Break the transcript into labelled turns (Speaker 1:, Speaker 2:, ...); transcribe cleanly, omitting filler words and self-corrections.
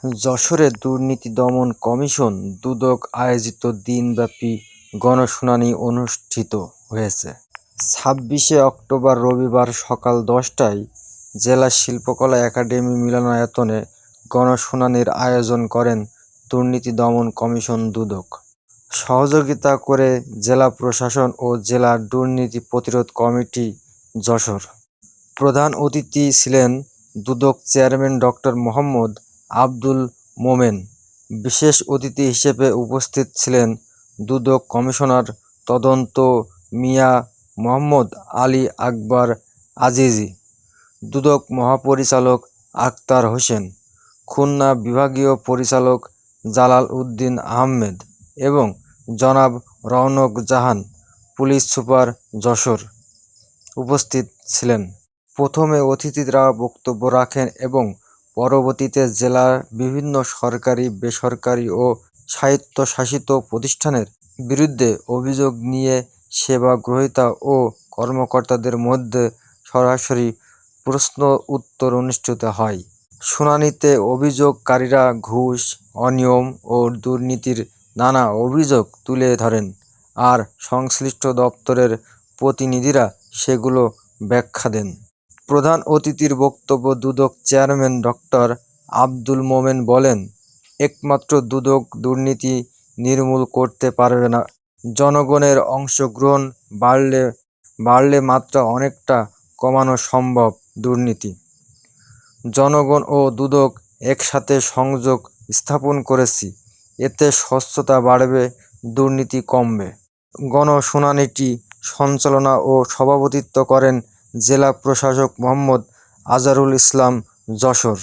Speaker 1: যশোরে দুর্নীতি দমন কমিশন দুদক আয়োজিত দিনব্যাপী গণশুনানি অনুষ্ঠিত হয়েছে। ২৬শে অক্টোবর রবিবার সকাল ১০টায় জেলা শিল্পকলা একাডেমি মিলনায়তনে গণশুনানির আয়োজন করেন দুর্নীতি দমন কমিশন দুদক। সহযোগিতা করে জেলা প্রশাসন ও জেলা দুর্নীতি প্রতিরোধ কমিটি যশোর। প্রধান অতিথি ছিলেন দুদক চেয়ারম্যান ডক্টর মোহাম্মদ আব্দুল মোমেন। বিশেষ অতিথি হিসেবে উপস্থিত ছিলেন দুদক কমিশনার তদন্ত মিয়া মোহাম্মদ আলী আকবর আজিজি, দুদক মহাপরিচালক আক্তার হোসেন, খুলনা বিভাগীয় পরিচালক জালাল উদ্দিন আহমেদ এবং জনাব রওনক জাহান, পুলিশ সুপার যশোর উপস্থিত ছিলেন। প্রথমে অতিথিরা বক্তব্য রাখেন এবং পরবর্তীতে জেলার বিভিন্ন সরকারি, বেসরকারি ও স্বায়ত্তশাসিত প্রতিষ্ঠানের বিরুদ্ধে অভিযোগ নিয়ে সেবা গ্রহীতা ও কর্মকর্তাদের মধ্যে সরাসরি প্রশ্ন উত্তর অনুষ্ঠিত হয়। শুনানিতে অভিযোগকারীরা ঘুষ, অনিয়ম ও দুর্নীতির নানা অভিযোগ তুলে ধরেন, আর সংশ্লিষ্ট দপ্তরের প্রতিনিধিরা সেগুলো ব্যাখ্যা দেন। প্রধান অতিথির বক্তব্য দুদক চেয়ারম্যান ডক্টর আব্দুল মোমেন বলেন, একমাত্র দুদক দুর্নীতি নির্মূল করতে পারবে না। জনগণের অংশগ্রহণ বাড়লে মাত্রা অনেকটা কমানো সম্ভব। দুর্নীতি, জনগণ ও দুদক একসাথে সংযোগ স্থাপন করেছি, এতে স্বচ্ছতা বাড়বে, দুর্নীতি কমবে। গণশুনানিটি সঞ্চালনা ও সভাপতিত্ব করেন জেলা প্রশাসক মোহাম্মদ আজহারুল ইসলাম যশোর।